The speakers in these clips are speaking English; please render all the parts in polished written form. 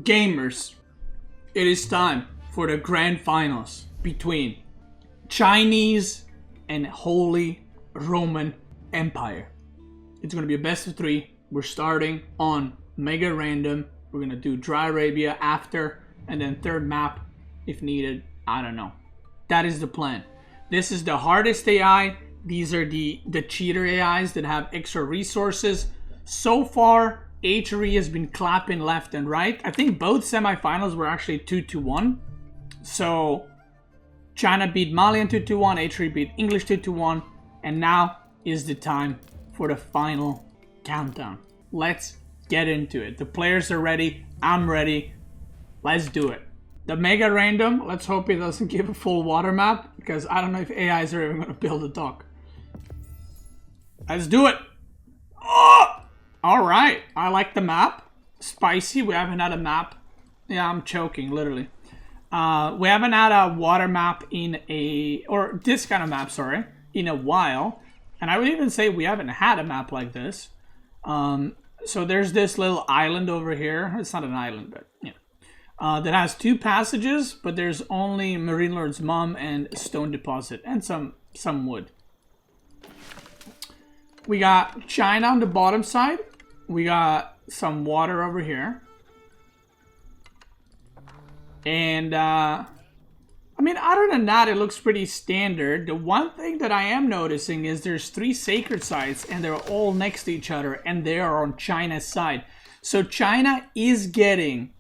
Gamers, it is time for the grand finals between Chinese and Holy Roman Empire. It's going to be a best of 3. We're starting on Mega Random. We're going to do Dry Arabia after, and then third map if needed. I don't know. That is the plan. This is the hardest AI. These are the cheater AIs that have extra resources. So far, HRE has been clapping left and right. I think both semifinals were actually 2-1. So China beat Malian 2-1, HRE beat English 2-1, and now is the time for the final countdown. Let's get into it. The players are ready. I'm ready. Let's do it. The Mega Random, let's hope it doesn't give a full water map, because I don't know if AIs are even going to build a dock. Let's do it. Oh! Alright, I like the map. Spicy, we haven't had a map. Yeah, I'm choking, literally. We haven't had a water map in or this kind of map, sorry, in a while. And I would even say we haven't had a map like this. So there's this little island over here. It's not an island, but yeah. That has 2 passages, but there's only Marine Lord's Mum and Stone Deposit and some wood. We got China on the bottom side. We got some water over here. And, I mean, other than that, it looks pretty standard. The one thing that I am noticing is there's 3 sacred sites, and they're all next to each other, and they are on China's side. So China is getting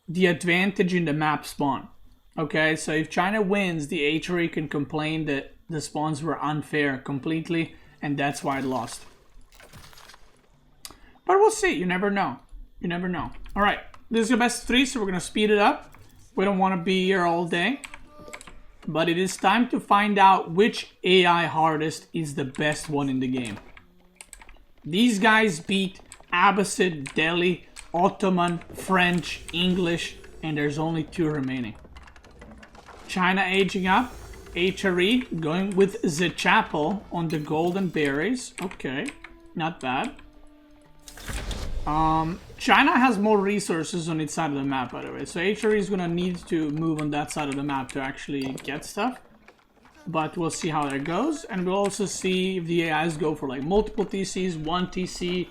the advantage in the map spawn. Okay, so if China wins, the HRE can complain that the spawns were unfair completely, and that's why it lost. But we'll see. You never know. You never know. All right. This is the best of 3, so we're going to speed it up. We don't want to be here all day. But it is time to find out which AI hardest is the best one in the game. These guys beat Abbasid, Delhi, Ottoman, French, English, and there's only 2 remaining. China aging up. HRE going with the chapel on the golden berries. Okay, not bad. China has more resources on its side of the map, by the way. So HRE is gonna need to move on that side of the map to actually get stuff. But we'll see how that goes, and we'll also see if the AIs go for like multiple TCs, 1 TC,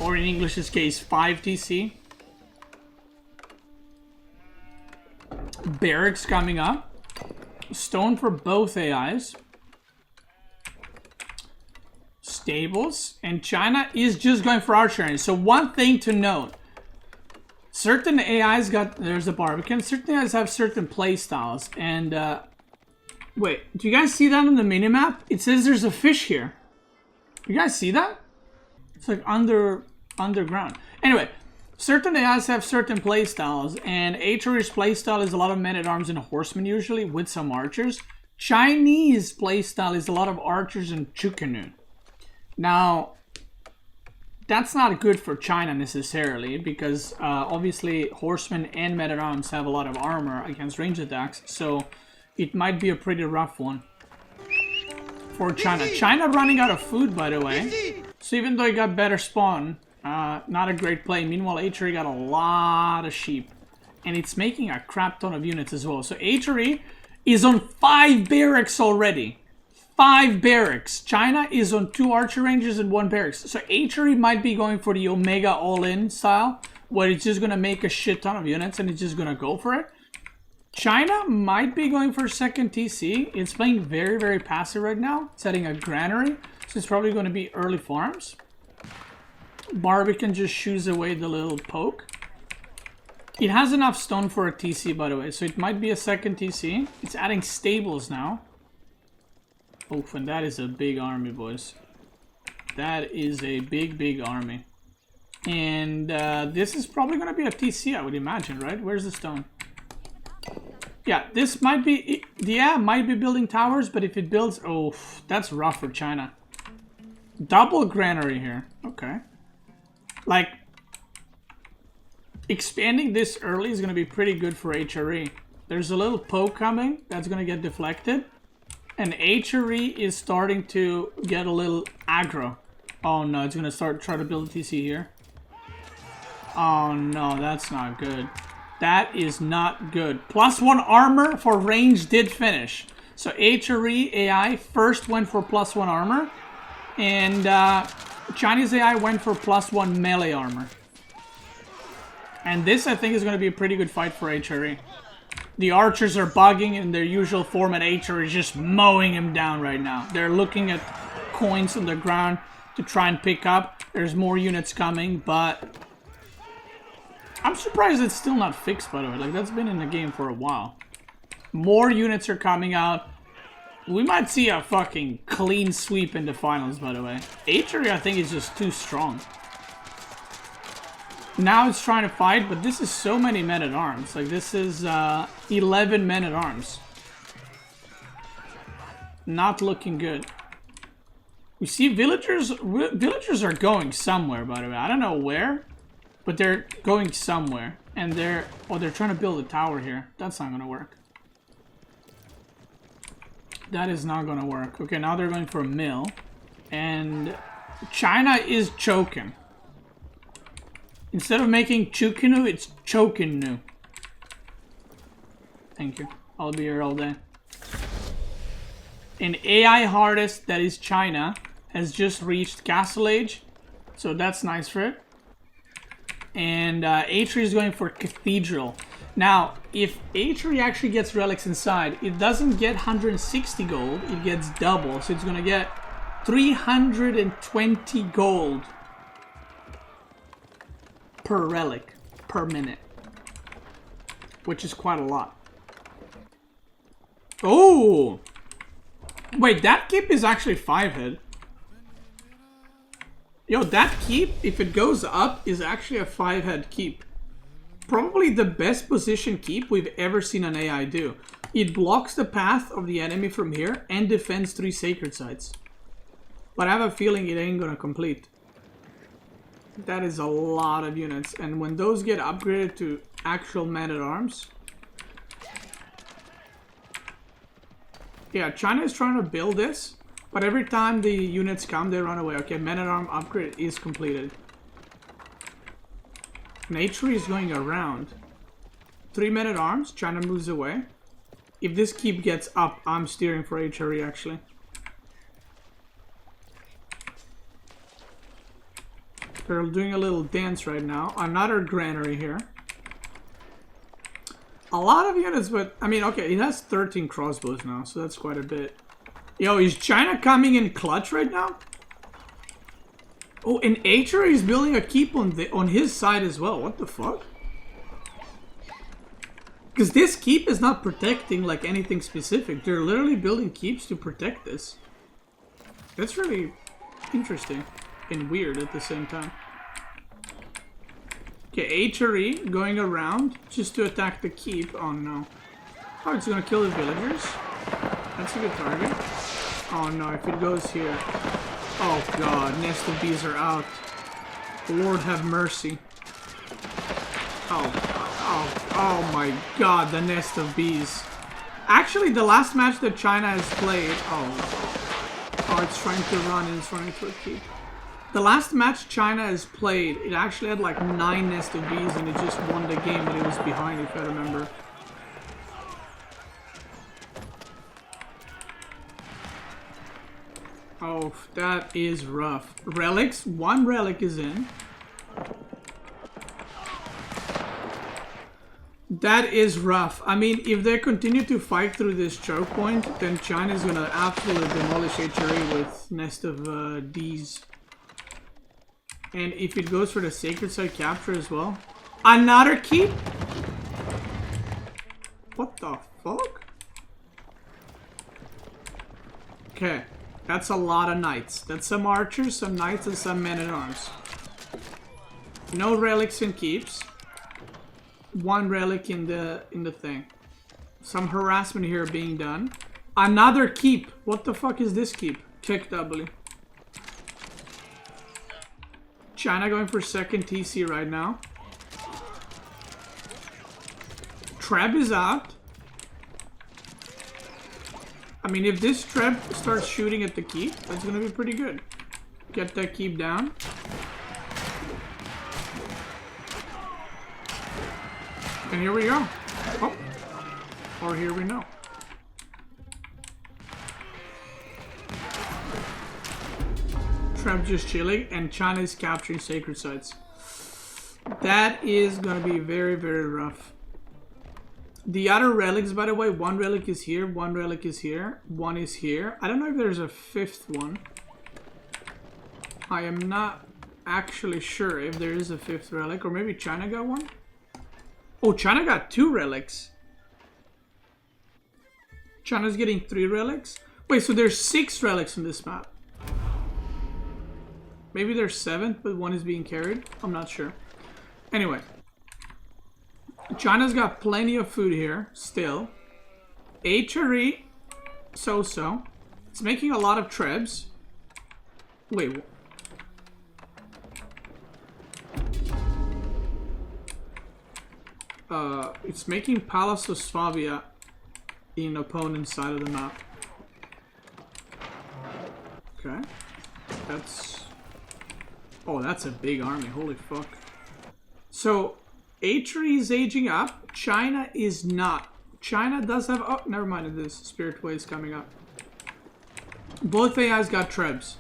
or in English's case, 5 TC. Barracks coming up. Stone for both AIs. Stables. And China is just going for archery. So one thing to note. Certain AIs got... There's the Barbican. Certain AIs have certain play styles. And, wait. Do you guys see that on the minimap? It says there's a fish here. You guys see that? It's like underground. Anyway. Certain AIs have certain playstyles, and HRE's playstyle is a lot of men-at-arms and horsemen usually, with some archers. Chinese playstyle is a lot of archers and Chukanu. Now, that's not good for China necessarily, because obviously horsemen and men-at-arms have a lot of armor against ranged attacks, so it might be a pretty rough one for China. China running out of food, by the way, so even though it got better spawn, not a great play. Meanwhile, HRE got a lot of sheep. And it's making a crap ton of units as well. So HRE is on 5 barracks already. 5 barracks. China is on 2 archer ranges and 1 barracks. So HRE might be going for the Omega all-in style, where it's just going to make a shit ton of units and it's just going to go for it. China might be going for second TC. It's playing very, very passive right now. It's setting a granary. So it's probably going to be early farms. Barbican just shoos away the little poke. It has enough stone for a TC, by the way, so it might be a second TC. It's adding stables now. Oof, and that is a big army, boys. That is a big, big army. And this is probably going to be a TC, I would imagine, right? Where's the stone? Yeah, this might be... Yeah, might be building towers, but if it builds... Oh, that's rough for China. Double granary here. Okay. Like, expanding this early is going to be pretty good for HRE. There's a little poke coming that's going to get deflected. And HRE is starting to get a little aggro. Oh no, it's going to try to build a TC here. Oh no, that's not good. That is not good. +1 armor for range did finish. So HRE AI first went for +1 armor. And Chinese AI went for +1 melee armor. And this, I think, is going to be a pretty good fight for HRE. The archers are bugging in their usual form, and HRE is just mowing him down right now. They're looking at coins on the ground to try and pick up. There's more units coming, but I'm surprised it's still not fixed, by the way. Like, that's been in the game for a while. More units are coming out. We might see a fucking clean sweep in the finals, by the way. HRE, I think, is just too strong. Now it's trying to fight, but this is so many men-at-arms. Like, this is 11 men-at-arms. Not looking good. We see villagers. Villagers are going somewhere, by the way. I don't know where, but they're going somewhere. And they're trying to build a tower here. That's not gonna work. That is not gonna work. Okay, now they're going for a mill. And China is choking. Instead of making Chukinu, it's Chokinu. Thank you. I'll be here all day. An AI hardest, that is China, has just reached Castle Age. So that's nice for it. And HRE is going for Cathedral. Now, if HRE actually gets relics inside, it doesn't get 160 gold, it gets double. So it's going to get 320 gold per relic per minute, which is quite a lot. Oh! Wait, that keep is actually 5-head. Yo, that keep, if it goes up, is actually a 5-head keep. Probably the best position keep we've ever seen an AI do. It blocks the path of the enemy from here and defends 3 sacred sites. But I have a feeling it ain't gonna complete. That is a lot of units. And when those get upgraded to actual men-at-arms... Yeah, China is trying to build this, but every time the units come, they run away. Okay, men-at-arm upgrade is completed. HRE is going around. 3 men-at-arms, China moves away. If this keep gets up, I'm steering for HRE actually. They're doing a little dance right now. Another granary here. A lot of units, but I mean, okay, it has 13 crossbows now, so that's quite a bit. Yo, is China coming in clutch right now? Oh, and HRE is building a keep on his side as well. What the fuck? Because this keep is not protecting like anything specific. They're literally building keeps to protect this. That's really interesting and weird at the same time. Okay, HRE going around just to attack the keep. Oh no. Oh, it's gonna kill the villagers. That's a good target. Oh no, if it goes here. Oh god, nest of bees are out. Lord have mercy. Oh my god, the nest of bees. Actually, the last match that China has played... Oh, it's trying to run and it's running through a keep. The last match China has played, it actually had like 9 nest of bees and it just won the game, but it was behind, if I remember. Oh, that is rough. Relics, 1 relic is in. That is rough. I mean, if they continue to fight through this choke point, then China's gonna absolutely demolish HRE with nest of Ds. And if it goes for the sacred site capture as well. Another keep? What the fuck? Okay. That's a lot of knights. That's some archers, some knights, and some men-at-arms. No relics and keeps. 1 relic in the thing. Some harassment here being done. Another keep. What the fuck is this keep? Check W. China going for 2nd TC right now. Trap is out. I mean, if this trap starts shooting at the keep, that's gonna be pretty good. Get that keep down. And here we go. Oh. Or here we know. Trump just chilling, and China is capturing sacred sites. That is gonna be very, very rough. The other relics, by the way, one relic is here, one relic is here, one is here. I don't know if there's a fifth one. I am not actually sure if there is a fifth relic, or maybe China got one. Oh, China got 2 relics. China's getting 3 relics. Wait, so there's 6 relics on this map. Maybe there's 7, but one is being carried. I'm not sure. Anyway. China's got plenty of food here, still. HRE, so-so. It's making a lot of trebs. Wait. It's making Palace of Swabia in opponent's side of the map. Okay. That's... Oh, that's a big army. Holy fuck. So, HRE is aging up. China is not. China does have... Oh, never mind. This Spirit Way is coming up. Both AIs got trebs.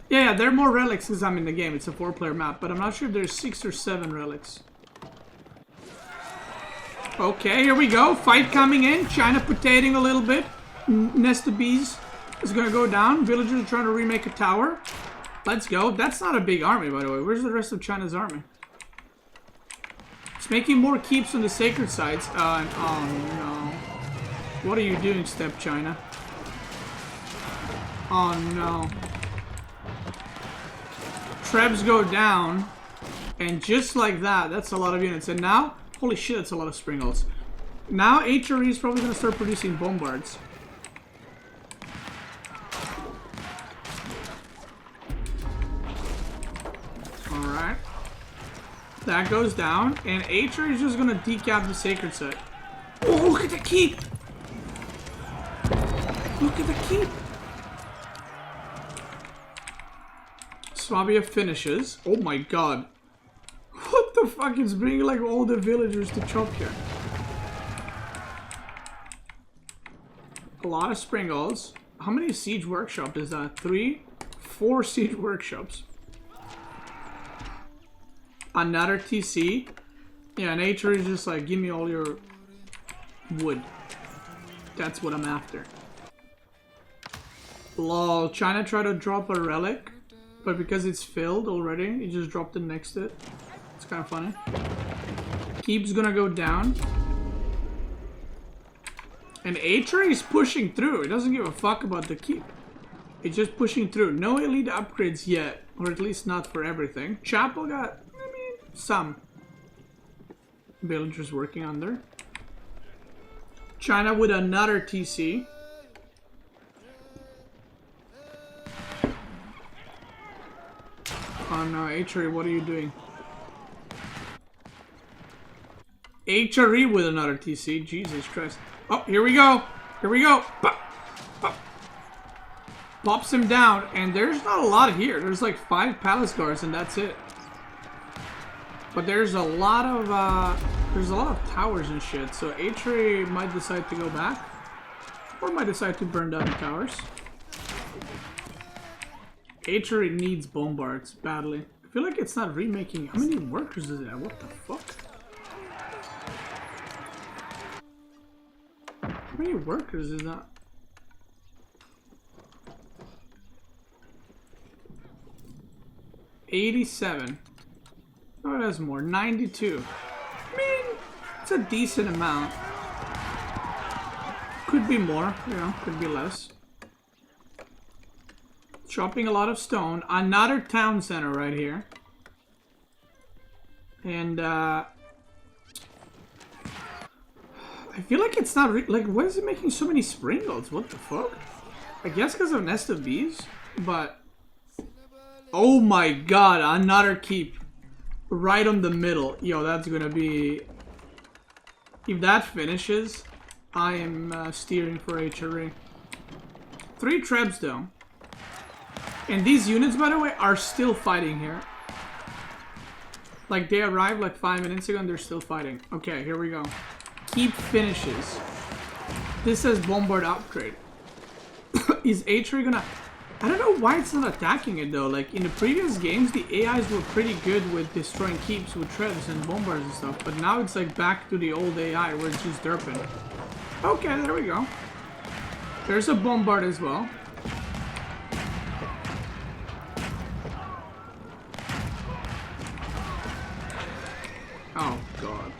Yeah, there are more relics because I'm in the game. It's a 4-player map, but I'm not sure if there's 6 or 7 relics. Okay, here we go. Fight coming in. China potatoing a little bit. Nest of bees is going to go down. Villagers are trying to remake a tower. Let's go. That's not a big army, by the way. Where's the rest of China's army? It's making more keeps on the sacred sites. Oh, no. What are you doing, Step China? Oh, no. Trebs go down, and just like that, that's a lot of units. And now, holy shit, that's a lot of Springles. Now HRE is probably going to start producing bombards. Alright. That goes down, and HRE is just going to decap the sacred site. Oh, look at the keep! Look at the keep! Swabia finishes. Oh my god. What the fuck is bringing like all the villagers to chop here? A lot of Springles. How many siege workshops is that? 3? 4 siege workshops. Another TC. Yeah, nature is just like, give me all your wood. That's what I'm after. Lol, China tried to drop a relic. But because it's filled already, it just dropped it next to it. It's kind of funny. Keep's gonna go down. And HRE is pushing through. It doesn't give a fuck about the keep. It's just pushing through. No elite upgrades yet. Or at least not for everything. Chapel got, I mean, some villagers working on there. China with another TC. Oh no, HRE, what are you doing? HRE with another TC, Jesus Christ. Oh, here we go. Here we go. Pop. Pop. Pops him down, and there's not a lot here. There's like 5 palace guards, and that's it. But there's a lot of towers and shit. So HRE might decide to go back, or might decide to burn down the towers. HRE needs bombards badly. I feel like it's not remaking. How many workers is that? What the fuck? How many workers is that? $87. Oh, it has more. 92. I mean, it's a decent amount. Could be more, you know, could be less. Chopping a lot of stone. Another town center right here. And, I feel like it's not like, why is it making so many Springles? What the fuck? I guess because of Nest of Bees, but... Oh my god, another keep. Right on the middle. Yo, that's gonna be... If that finishes, I am steering for HRE. 3 trebs though. And these units, by the way, are still fighting here. Like they arrived like 5 minutes ago and they're still fighting. Okay, here we go. Keep finishes. This says bombard upgrade. Is Atri gonna... I don't know why it's not attacking it though. Like in the previous games, the AIs were pretty good with destroying keeps with treads and bombards and stuff. But now it's like back to the old AI where it's just derping. Okay, there we go. There's a bombard as well. Oh god.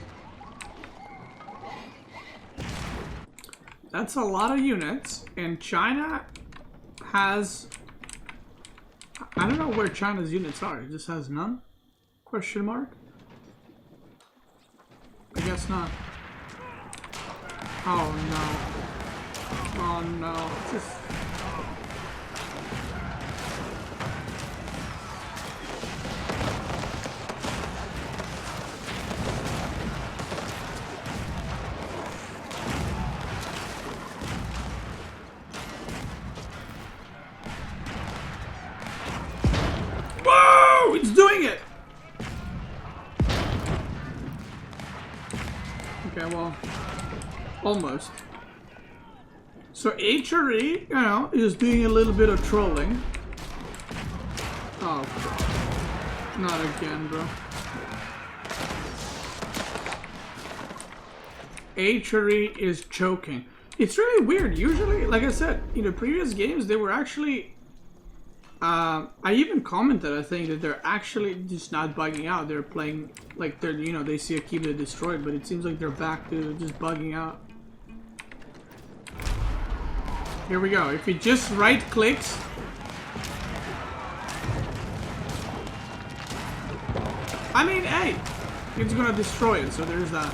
That's a lot of units, and China has... I don't know where China's units are. It just has none? Question mark? I guess not. Oh no. Oh no. Just... It's doing it! Okay, well, almost. So HRE, you know, is doing a little bit of trolling. Oh, God. Not again, bro. HRE is choking. It's really weird. Usually, like I said, in the previous games, they were actually... I even commented, I think, that they're actually just not bugging out. They're playing, like, they're, you know, they see a keep they destroyed, but it seems like they're back to just bugging out. Here we go. If he just right-clicks... I mean, hey! It's gonna destroy it, so there's that.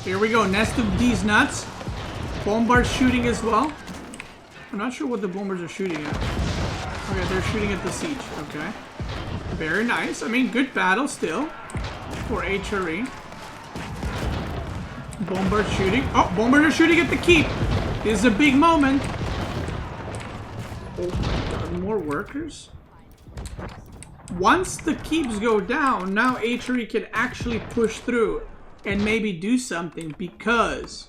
Here we go. Nest of these nuts. Bombard shooting as well. I'm not sure what the bombers are shooting at. Okay, they're shooting at the siege. Okay. Very nice. I mean, good battle still for HRE. Bombers shooting. Oh, bombers are shooting at the keep. This is a big moment. Oh my god, more workers? Once the keeps go down, now HRE can actually push through and maybe do something because...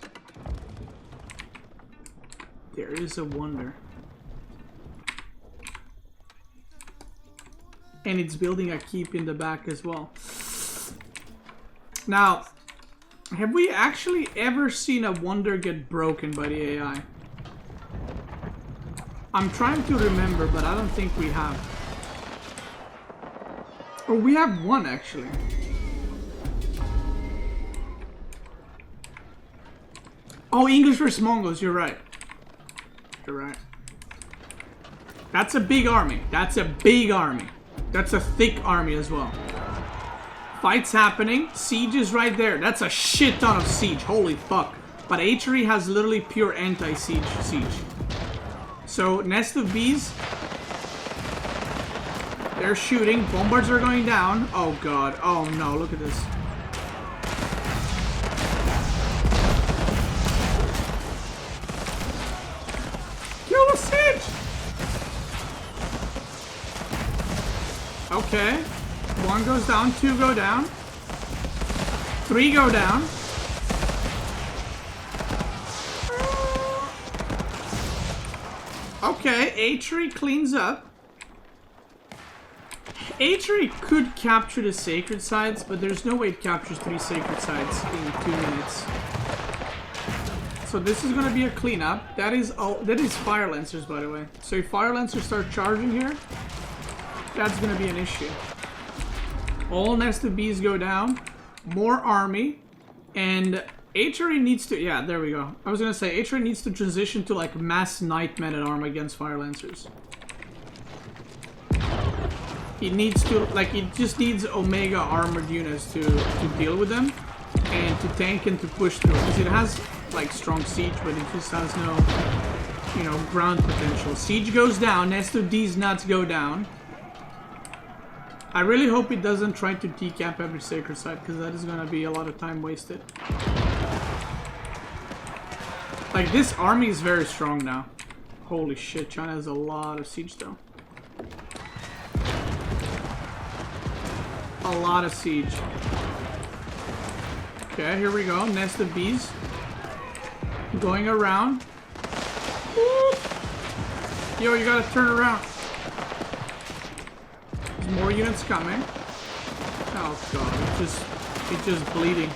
there is a wonder. And it's building a keep in the back as well. Now, have we actually ever seen a wonder get broken by the AI? I'm trying to remember, but I don't think we have. Or we have one, actually. Oh, English versus Mongols, you're right. You're right. That's a big army. That's a big army. That's a thick army as well. Fights happening. Siege is right there. That's a shit ton of siege. Holy fuck. But HRE has literally pure anti-siege siege. So, nest of bees. They're shooting. Bombards are going down. Oh god. Oh no, look at this. Kill the siege! Okay. 1 goes down, 2 go down. 3 go down. Okay, HRE cleans up. HRE could capture the sacred sites, but there's no way it captures 3 sacred sites in 2 minutes. So this is gonna be a cleanup. That is fire lancers, by the way. So if fire lancers start charging here, that's gonna be an issue. All nested bees go down. More army. And HRE needs to... yeah, there we go. I was gonna say, HRE needs to transition to like mass Knight Man-at-Arm against fire lancers. It needs to... like, it just needs Omega armored units to deal with them. And to tank and to push through. Because it has like strong siege, but it just has no, you know, ground potential. Siege goes down. Nest of these nuts go down. I really hope it doesn't try to decap every sacred site, because that is going to be a lot of time wasted. Like, this army is very strong now. Holy shit, China has a lot of siege though. a lot of siege. Okay, here we go. Nest of bees. Going around. Whoop. Yo, you gotta turn around. There's more units coming. Oh god, it's just bleeding.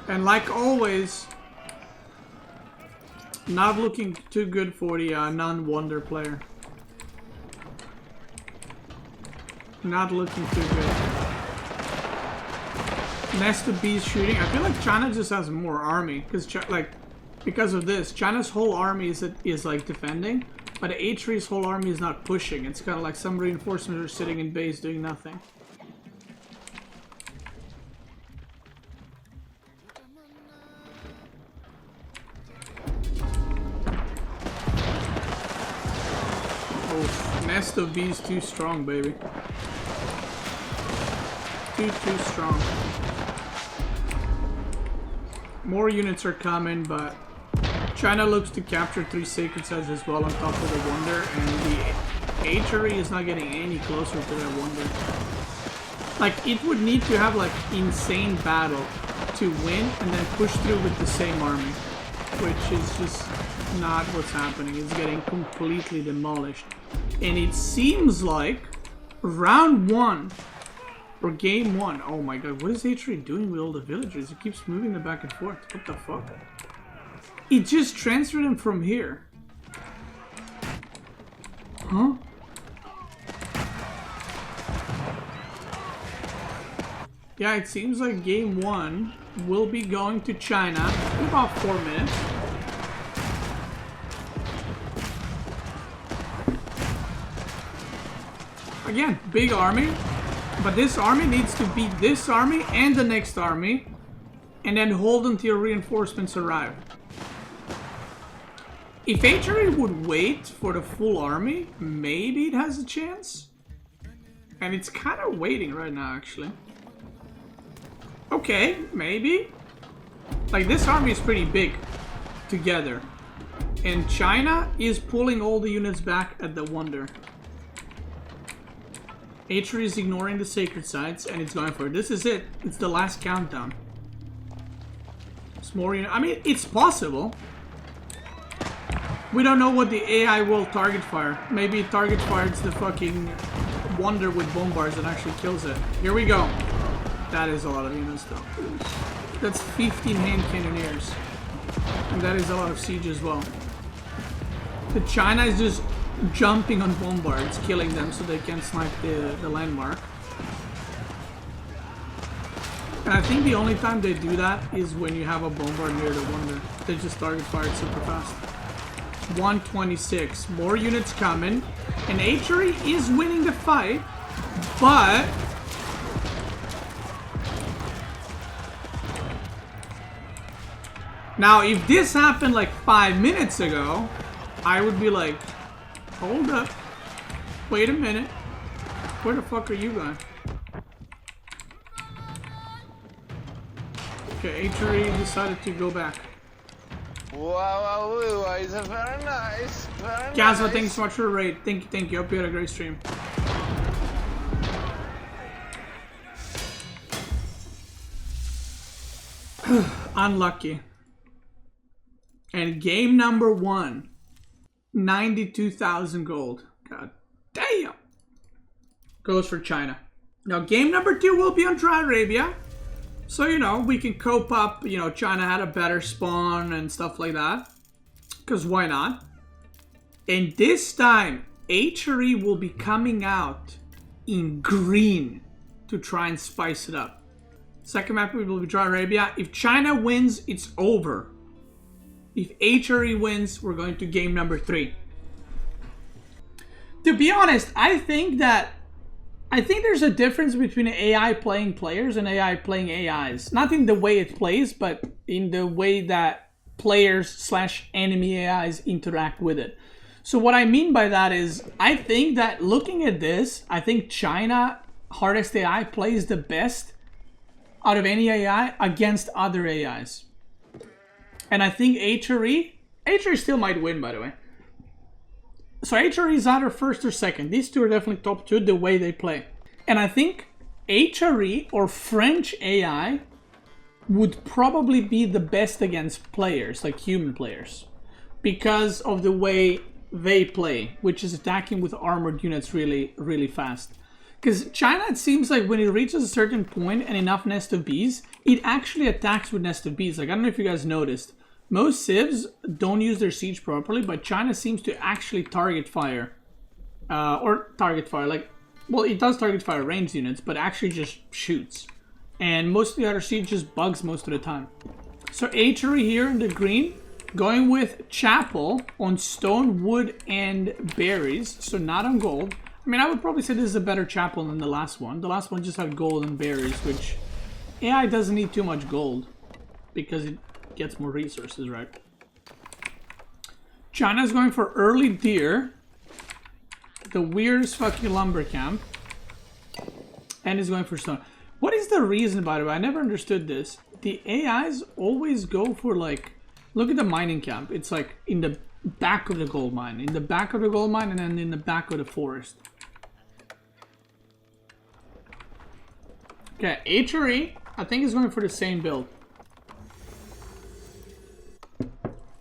And like always, not looking too good for the non-wonder player. Not looking too good. Nest of bees shooting. I feel like China just has more army because of this. China's whole army is like defending, but H3's whole army is not pushing. It's kind of like some reinforcements are sitting in base doing nothing. Nest of bees too strong, baby. Too strong. More units are coming, but China looks to capture 3 sacred sites as well on top of the wonder, and the H3 is not getting any closer to that wonder. Like, it would need to have like insane battle to win and then push through with the same army, which is just not what's happening. It's getting completely demolished. And it seems like round 1 or game 1. Oh my god, what is H3 doing with all the villagers? It keeps moving them back and forth. What the fuck? It just transferred them from here. Huh? Yeah, it seems like game 1 will be going to China in about 4 minutes. Again, big army, but this army needs to beat this army and the next army, and then hold until reinforcements arrive. If H3 would wait for the full army, maybe it has a chance. And it's kind of waiting right now, actually. Okay, maybe. Like, this army is pretty big together. And China is pulling all the units back at the wonder. H3 is ignoring the sacred sites, and it's going for it. This is it. It's the last countdown. It's more, I mean, it's possible. We don't know what the AI will target fire. Maybe it target fires the fucking wonder with bombards and actually kills it. Here we go. That is a lot of units, though. That's 15 hand cannoneers. And that is a lot of siege as well. The China is just jumping on bombards, killing them so they can snipe the landmark. And I think the only time they do that is when you have a bombard near the wonder. They just target fire super fast. 126. More units coming. And H3 is winning the fight, but now if this happened like 5 minutes ago, I would be like, hold up. Wait a minute. Where the fuck are you going? Okay, H3 decided to go back. Wow, it's very nice. Very Gaza, nice. thanks so much for the raid. Thank you. Hope you had a great stream. Unlucky. And game number 1. 92,000 gold. God damn. Goes for China. Now game number 2 will be on Dry Arabia. So, you know, we can cope up. You know, China had a better spawn and stuff like that. Because why not? And this time, H3 will be coming out in green to try and spice it up. Second map will be Dry Arabia. If China wins, it's over. If H3 wins, we're going to game number 3. To be honest, I think there's a difference between AI playing players and AI playing AIs. Not in the way it plays, but in the way that players / enemy AIs interact with it. So what I mean by that is, I think that looking at this, I think China hardest AI plays the best out of any AI against other AIs. And I think H3 still might win, by the way. So HRE is either first or second. These two are definitely top two the way they play. And I think HRE or French AI would probably be the best against players, like human players, because of the way they play, which is attacking with armored units really, really fast. Because China, it seems like when it reaches a certain point and enough nest of bees, it actually attacks with nest of bees. Like, I don't know if you guys noticed. Most civs don't use their siege properly, but China seems to actually target fire. Like, well, it does target fire ranged units, but actually just shoots. And most of the other siege just bugs most of the time. So HRE here in the green, going with Chapel on stone, wood, and berries. So not on gold. I mean, I would probably say this is a better Chapel than the last one. The last one just had gold and berries, which AI doesn't need too much gold because it gets more resources, right? China's going for early deer, the weirdest fucking lumber camp, and is going for stone. What is the reason, by the way? I never understood this. The AIs always go for, like, look at the mining camp. It's like in the back of the gold mine, in the back of the gold mine, and then in the back of the forest. Okay, HRE, I think is going for the same build.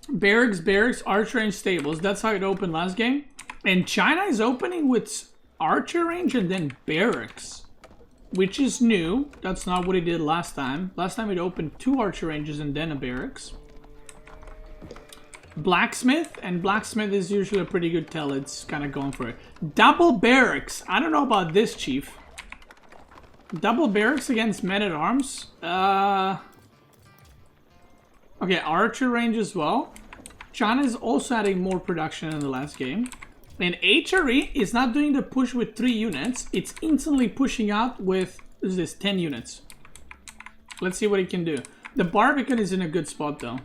Barracks, archer range, stables. That's how it opened last game. And China is opening with archer range and then barracks, which is new. That's not what it did last time. Last time it opened 2 archer ranges and then a barracks. Blacksmith, and blacksmith is usually a pretty good tell. It's kind of going for it. Double barracks. I don't know about this, chief. Double barracks against men-at-arms. Okay, archer range as well. China is also adding more production in the last game. And HRE is not doing the push with 3 units. It's instantly pushing out with, what is this, 10 units. Let's see what it can do. The Barbican is in a good spot though.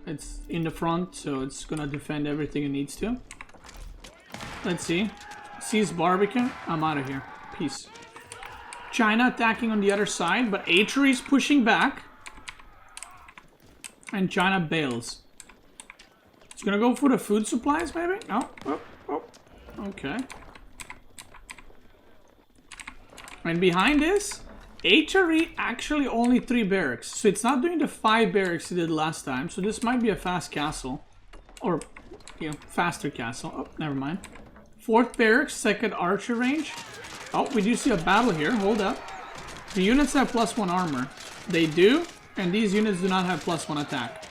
It's in the front, so it's gonna defend everything it needs to. Let's see. Sees Barbican. I'm out of here. Peace. China attacking on the other side, but HRE is pushing back. And China bails. It's gonna go for the food supplies, maybe? No. Oh. Okay. And behind this, HRE actually only 3 barracks. So it's not doing the 5 barracks it did last time. So this might be a fast castle. Or, you know, faster castle. Oh, never mind. 4th barracks, 2nd archer range. Oh, we do see a battle here. Hold up. The units have +1 armor. They do. And these units do not have +1 attack.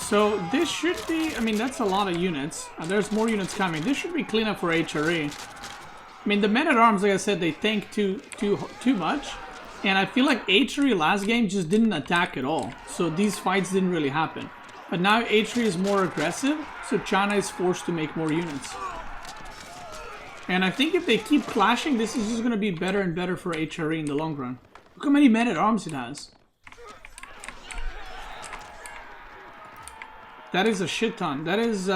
So this should be, I mean, that's a lot of units. There's more units coming. This should be clean up for HRE. I mean, the men-at-arms, like I said, they tank too much. And I feel like HRE last game just didn't attack at all. So these fights didn't really happen. But now HRE is more aggressive, so China is forced to make more units. And I think if they keep clashing, this is just going to be better and better for HRE in the long run. Look how many men-at-arms it has. That is a shit ton. That is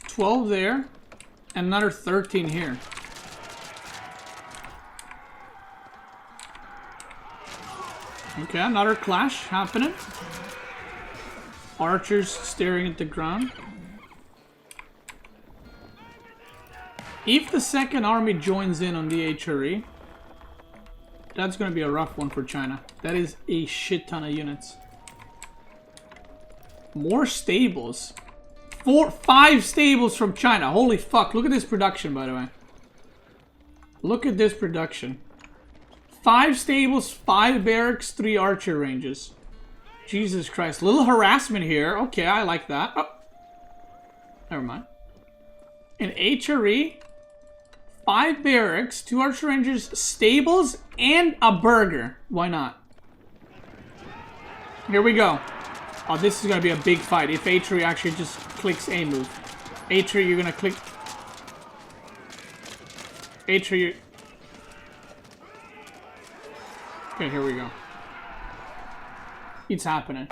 12 there, and another 13 here. Okay, another clash happening. Archers staring at the ground. If the 2nd army joins in on the HRE, that's going to be a rough one for China. That is a shit ton of units. More stables. 5 stables from China. Holy fuck. Look at this production, by the way. Look at this production. 5 stables, 5 barracks, 3 archer ranges. Jesus Christ. Little harassment here. Okay, I like that. Oh. Never mind. In HRE, 5 barracks, 2 archer ranges, stables, and a burger. Why not? Here we go. Oh, this is going to be a big fight if HRE actually just clicks A move. HRE, you're going to click... HRE... Okay, here we go. It's happening.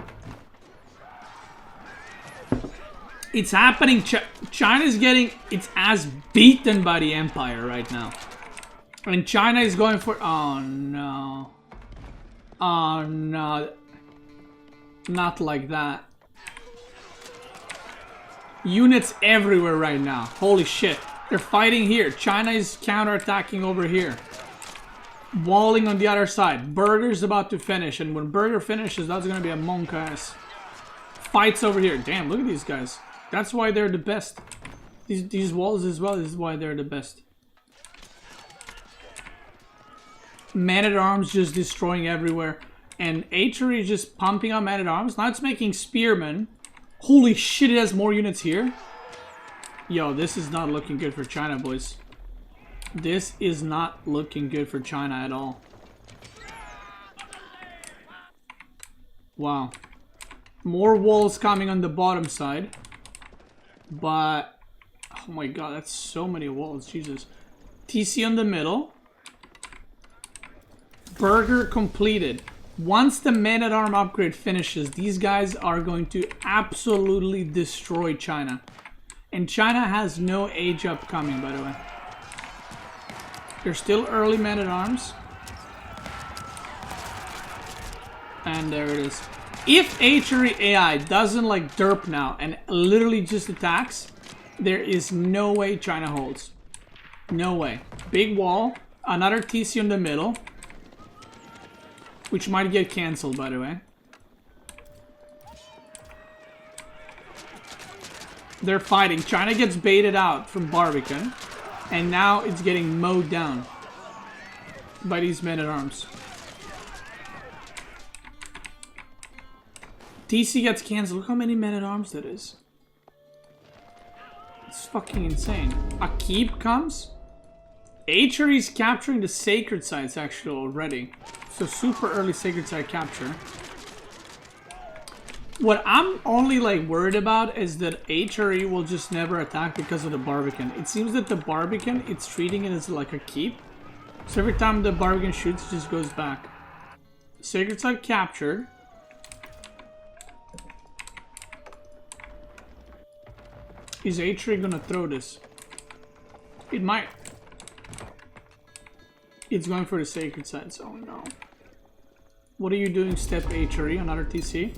It's happening. China's getting its ass beaten by the Empire right now. And China is going for... Oh, no. Oh, no. Not like that. Units everywhere right now. Holy shit. They're fighting here. China is counterattacking over here. Walling on the other side. Burger's about to finish. And when Burger finishes, that's going to be a monk ass. Fights over here. Damn, look at these guys. That's why they're the best. These walls as well is why they're the best. Man-at-Arms just destroying everywhere. And Archery is just pumping up Man-at-Arms. Now it's making Spearmen. Holy shit, it has more units here. Yo, this is not looking good for China, boys. This is not looking good for China at all. Wow. More walls coming on the bottom side. But, oh my god, that's so many walls, Jesus. TC on the middle. Burger completed. Once the Man-at-Arm upgrade finishes, these guys are going to absolutely destroy China. And China has no age up coming, by the way. They're still early Man-at-Arms. And there it is. If Archery AI doesn't like derp now and literally just attacks, there is no way China holds. No way. Big wall. Another TC in the middle. Which might get cancelled, by the way. They're fighting. China gets baited out from Barbican. And now it's getting mowed down by these Men-at-Arms. TC gets cancelled. Look how many Men-at-Arms that is. It's fucking insane. A keep comes. Archery's capturing the sacred sites actually already. So super early sacred site capture. What I'm only like worried about is that Archery will just never attack because of the Barbican. It seems that the Barbican, it's treating it as like a keep. So every time the Barbican shoots, it just goes back. Sacred site captured. Is Archery gonna throw this? It might. It's going for the sacred sites. Oh no. What are you doing, Step Archery? Another TC.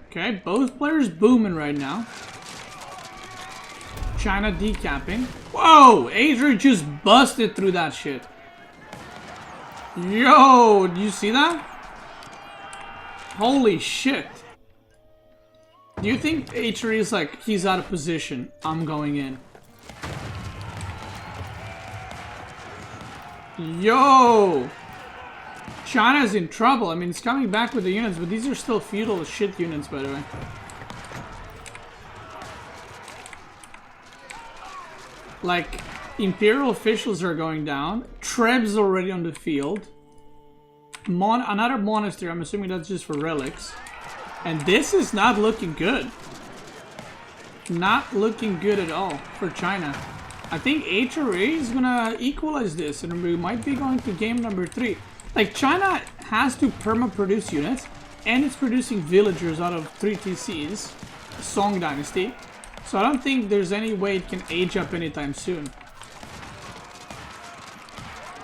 Okay, both players booming right now. China decapping. Whoa! Archery just busted through that shit. Yo! Do you see that? Holy shit. Do you think Archery is like, he's out of position, I'm going in? Yo! China's in trouble. I mean, it's coming back with the units, but these are still feudal shit units, by the way. Like, Imperial officials are going down. Treb's already on the field. Another monastery, I'm assuming that's just for relics. And this is not looking good. Not looking good at all for China. I think Archery is gonna equalize this, and we might be going to game number 3. Like, China has to perma-produce units, and it's producing villagers out of 3 TCs, Song Dynasty. So I don't think there's any way it can age up anytime soon.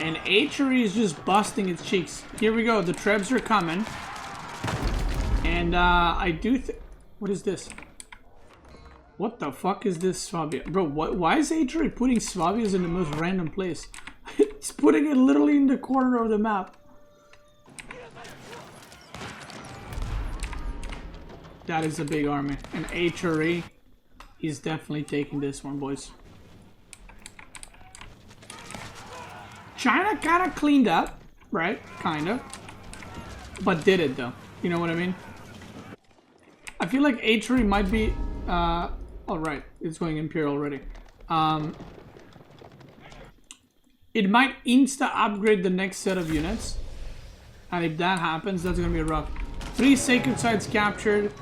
And Archery is just busting its cheeks. Here we go, the Trebs are coming. And I do think... What is this? What the fuck is this Swabia? Bro, why is Archery putting Swabias in the most random place? It's putting it literally in the corner of the map. That is a big army. And Archery is definitely taking this one, boys. China kind of cleaned up, right? Kind of. But did it, though. You know what I mean? I feel like Archery might be... Alright, it's going Imperial already. It might insta-upgrade the next set of units. And if that happens, that's going to be rough. 3 sacred sites captured.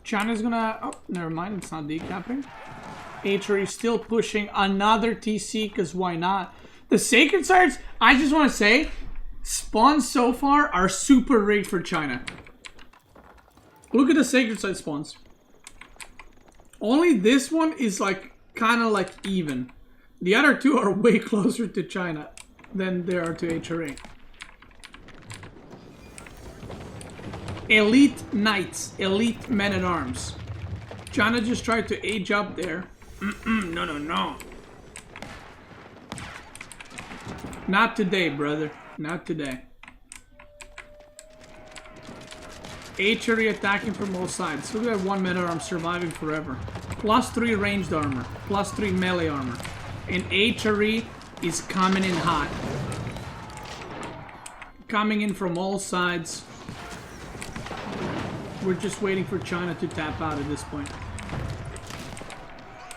China's gonna... Oh, never mind. It's not decapping. Archery still pushing another TC, because why not? The sacred sites, I just want to say, spawns so far are super rigged for China. Look at the sacred site spawns. Only this one is like kind of like even. The other 2 are way closer to China than they are to Archery. elite knights, elite men-at-arms. China just tried to age up there. No, no, no. Not today, brother. Not today. Archery attacking from all sides. Look at that one men-at-arm surviving forever. +3 ranged armor. +3 melee armor. And archery is coming in hot. Coming in from all sides. We're just waiting for China to tap out at this point.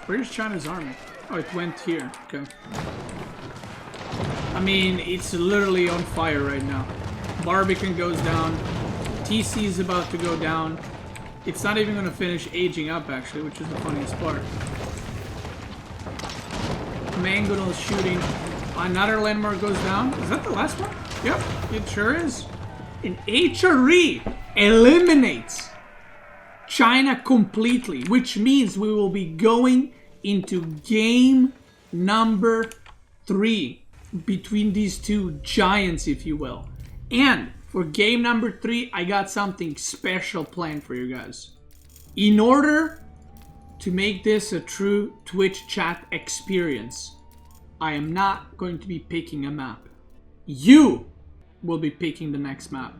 Where's China's army? Oh, it went here. Okay. I mean, it's literally on fire right now. Barbican goes down. TC is about to go down. It's not even going to finish aging up, actually, which is the funniest part. Mangonel is shooting. Another landmark goes down. Is that the last one? Yep, it sure is. And HRE eliminates China completely, which means we will be going into game number 3 between these two giants, if you will. And for game number 3, I got something special planned for you guys. In order to make this a true Twitch chat experience, I am not going to be picking a map. You will be picking the next map.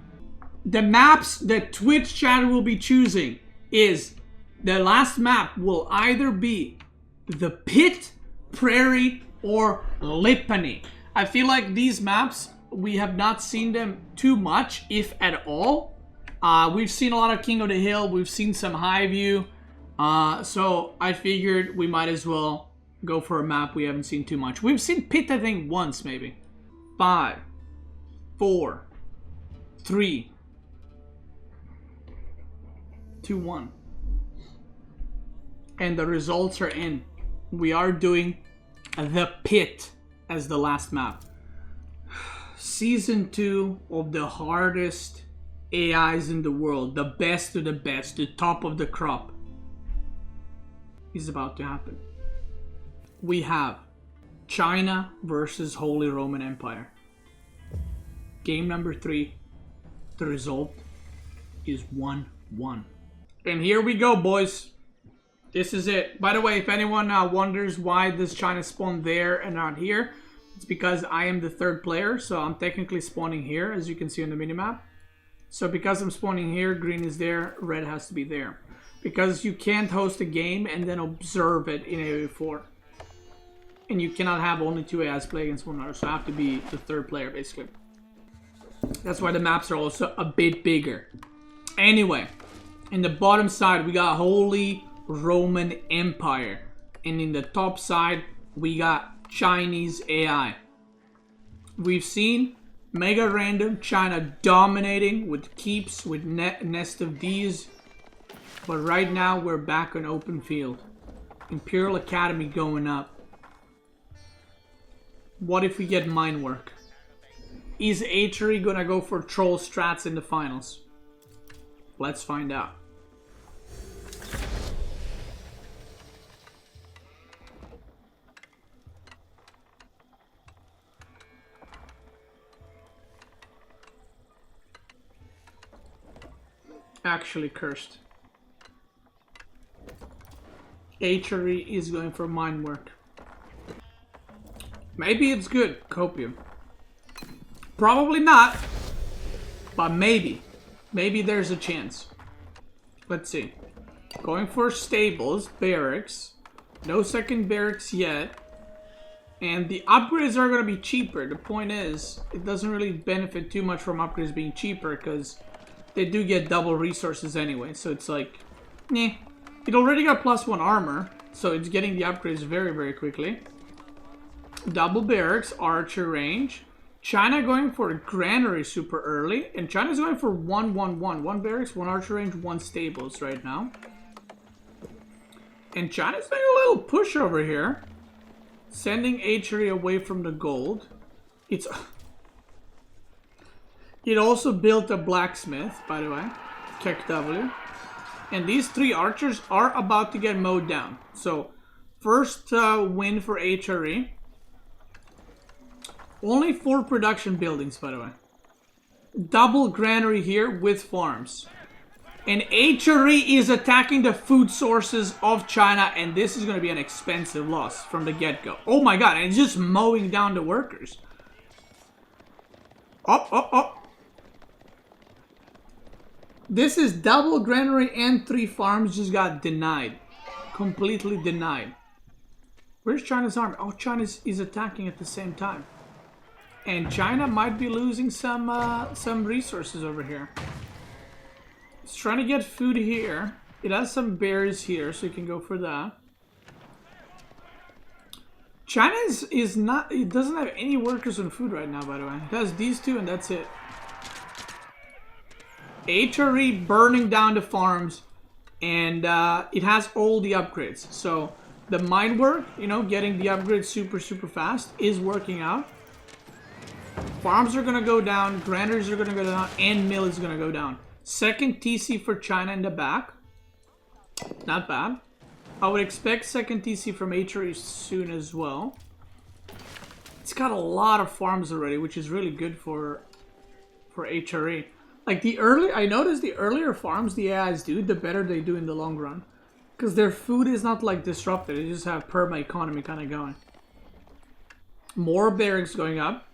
The maps that Twitch chat will be choosing is the last map will either be the Pit, Prairie, or Lipany. I feel like these maps, we have not seen them too much, if at all. We've seen a lot of King of the Hill. We've seen some High View. So I figured we might as well go for a map we haven't seen too much. We've seen Pit, I think, once maybe. 5, 4, 3, 2, 1. And the results are in. We are doing the Pit as the last map. Season 2 of the hardest AIs in the world, the best of the best, the top of the crop, is about to happen. We have China versus Holy Roman Empire. Game number 3. The result is 1-1. And here we go, boys. This is it. By the way, if anyone wonders why does China spawn there and not here, it's because I am the 3rd player, so I'm technically spawning here, as you can see on the minimap. So because I'm spawning here, green is there, red has to be there. Because you can't host a game and then observe it in AoE4. And you cannot have only 2 AIs play against one another, so I have to be the 3rd player, basically. That's why the maps are also a bit bigger. Anyway, in the bottom side, we got Holy Roman Empire. And in the top side, we got Chinese AI. We've seen Mega Random China dominating with keeps, with Nest of D's. But right now, we're back on open field. Imperial Academy going up. What if we get mine work? Is Archery gonna go for troll strats in the finals? Let's find out. Actually cursed. Archery is going for mine work. Maybe it's good, Copium. Probably not, but maybe. Maybe there's a chance. Let's see. Going for stables, barracks. No second barracks yet. And the upgrades are going to be cheaper. The point is, it doesn't really benefit too much from upgrades being cheaper because they do get double resources anyway. So it's like, nah. It already got +1 armor, so it's getting the upgrades very, very quickly. Double barracks, archer range. China going for a granary super early, and China's going for 1-1-1. 1 barracks, 1 archer range, 1 stables right now. And China's doing a little push over here, sending archery away from the gold. It also built a blacksmith, by the way. Check W. And these 3 archers are about to get mowed down. So, first win for HRE. Only 4 production buildings, by the way. double granary here with farms. And HRE is attacking the food sources of China, and this is going to be an expensive loss from the get-go. Oh my god, and it's just mowing down the workers. Up. This is double granary and 3 farms just got denied. Completely denied. Where's China's army? Oh, China is attacking at the same time. And China might be losing some resources over here. It's trying to get food here. It has some berries here, so you can go for that. China is not... It doesn't have any workers on food right now, by the way. It has these 2 and that's it. HRE burning down the farms. And it has all the upgrades. So the mine work, you know, getting the upgrades super fast is working out. Farms are going to go down. Granaries are going to go down. And mill is going to go down. Second TC for China in the back. Not bad. I would expect second TC from HRE soon as well. It's got a lot of farms already, which is really good for HRE. Like I noticed the earlier farms the AIs do, the better they do in the long run. Because their food is not like disrupted, they just have perma economy kind of going. More barracks going up.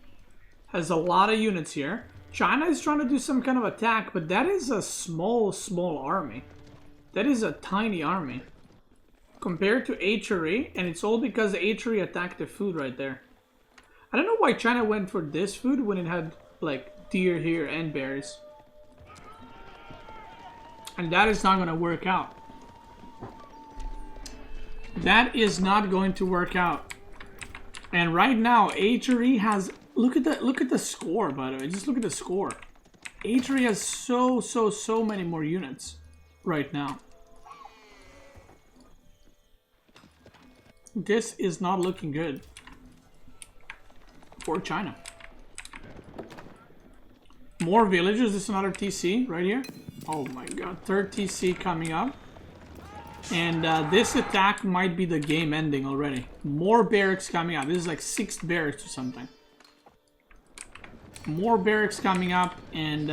Has a lot of units here. China is trying to do some kind of attack, but that is a small army. That is a tiny army. Compared to HRE, and it's all because HRE attacked the food right there. I don't know why China went for this food when it had, like, deer here and berries. And that is not going to work out. That is not going to work out. And right now, HRE has... Look at the score, by the way. Just look at the score. HRE has so many more units right now. This is not looking good for China. More villages. This is another TC right here. Oh my god. Third TC coming up. And this attack might be the game ending already. More barracks coming up. This is like 6th barracks or something. More barracks coming up. And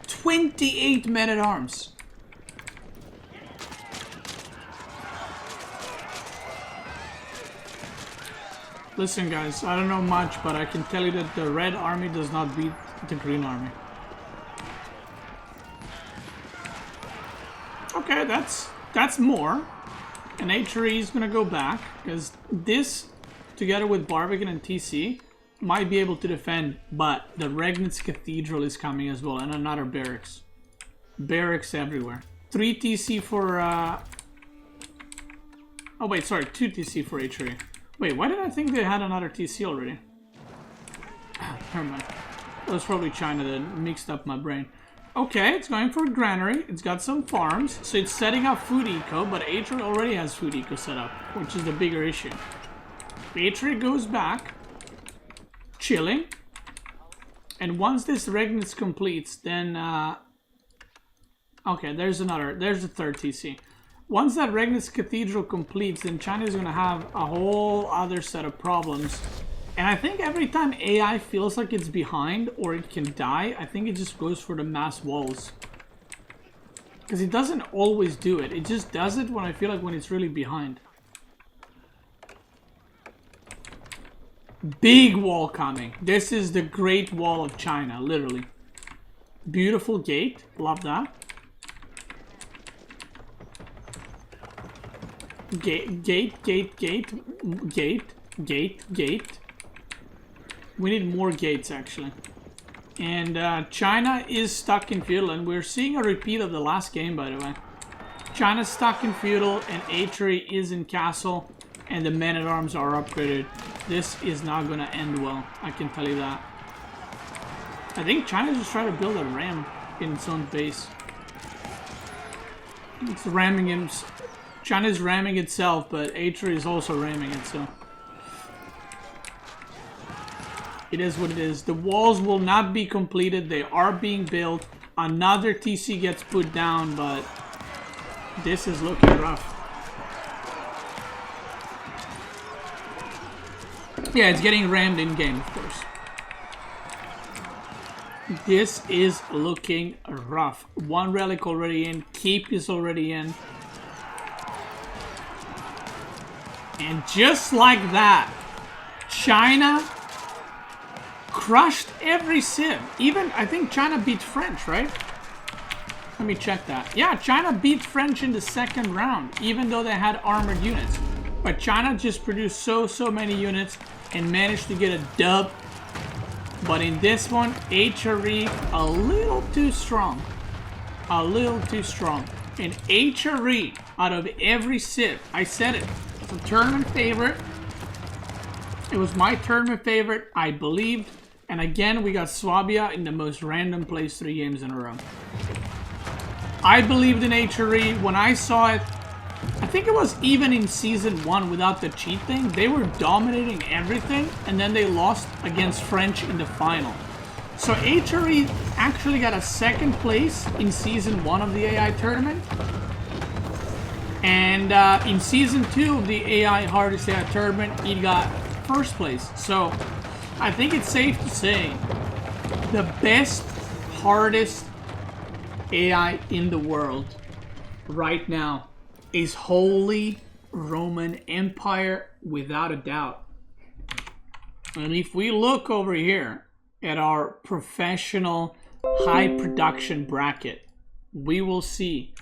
28 men-at-arms. Listen guys, I don't know much, but I can tell you that the red army does not beat the green army. Okay, that's more. And HRE is gonna go back, because this, together with Barbican and TC, might be able to defend, but the Regnitz Cathedral is coming as well, and another barracks. Barracks everywhere. 3 TC for, oh wait, sorry, 2 TC for HRE. Wait, why did I think they had another TC already? Never mind. That was probably China that mixed up my brain. Okay, it's going for a granary. It's got some farms. So it's setting up food eco, but HRE already has food eco set up, which is the bigger issue. HRE goes back. Chilling. And once this Regnitz completes, then... okay, there's the 3rd TC. Once that Regnitz Cathedral completes, then China is going to have a whole other set of problems. And I think every time AI feels like it's behind or it can die, I think it just goes for the mass walls. Because it doesn't always do it. It just does it when I feel like when it's really behind. Big wall coming. This is the Great Wall of China, literally. Beautiful gate. Love that. Gate. We need more gates, actually. And China is stuck in feudal, and we're seeing a repeat of the last game, by the way. China's stuck in feudal, and HRE is in castle, and the men-at-arms are upgraded. This is not going to end well, I can tell you that. I think China's just trying to build a ram in its own base. It's ramming him. China's ramming itself, but HRE is also ramming it, so... It is what it is. The walls will not be completed. They are being built. Another TC gets put down, but... This is looking rough. Yeah, it's getting rammed in-game, of course. This is looking rough. One relic already in. Keep is already in. And just like that, China crushed every civ. Even, I think China beat French, right? Let me check that. Yeah, China beat French in the second round, even though they had armored units. But China just produced so many units and managed to get a dub. But in this one, HRE a little too strong. A little too strong. And HRE, out of every civ, I said it, it's a tournament favorite. It was my tournament favorite, I believed. And again, we got Swabia in the most random place 3 games in a row. I believed in HRE. When I saw it, I think it was even in Season 1 without the cheat thing. They were dominating everything, and then they lost against French in the final. So HRE actually got a 2nd place in Season 1 of the AI tournament. And in Season 2 of the AI Hardest AI tournament, he got 1st place. So I think it's safe to say the best, hardest AI in the world right now is Holy Roman Empire, without a doubt. And if we look over here at our professional high production bracket, we will see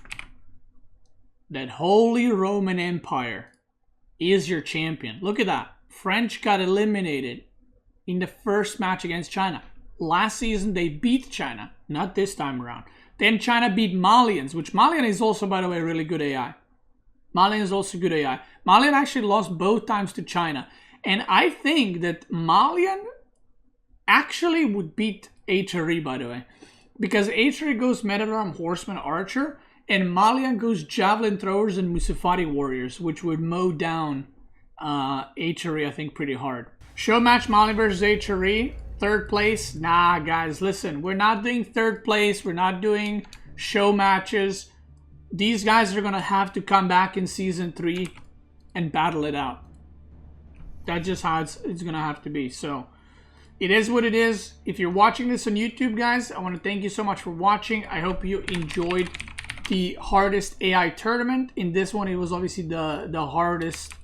that Holy Roman Empire is your champion. Look at that. French got eliminated in the first match against China. Last season, they beat China. Not this time around. Then China beat Malians, which Malian is also, by the way, really good AI. Malian is also good AI. Malian actually lost both times to China. And I think that Malian actually would beat HRE, by the way. Because HRE goes Metadarm, Horseman, Archer. And Malian goes Javelin Throwers and Musafari Warriors, which would mow down HRE, I think, pretty hard. Show match Mali versus HRE. 3rd place? Nah, guys, listen. We're not doing 3rd place. We're not doing show matches. These guys are going to have to come back in Season 3 and battle it out. That's just how it's going to have to be. So, it is what it is. If you're watching this on YouTube, guys, I want to thank you so much for watching. I hope you enjoyed the hardest AI tournament. In this one, it was obviously the hardest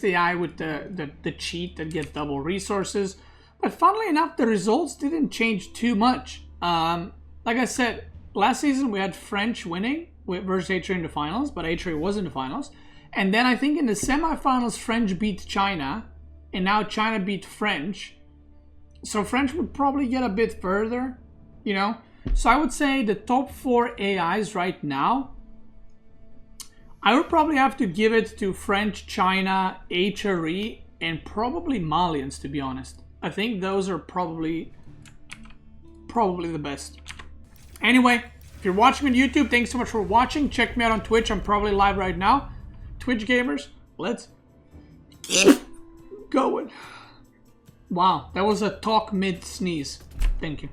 AI with the cheat that gets double resources. But funnily enough, the results didn't change too much. Like I said, last season we had French winning versus HRE in the finals, but HRE was in the finals. And then I think in the semifinals, French beat China, and now China beat French. So French would probably get a bit further, you know. So I would say the top 4 AIs right now, I would probably have to give it to French, China, HRE, and probably Malians, to be honest. I think those are probably the best. Anyway, if you're watching on YouTube, thanks so much for watching. Check me out on Twitch. I'm probably live right now. Twitch gamers, let's go. Wow, that was a talk mid sneeze. Thank you.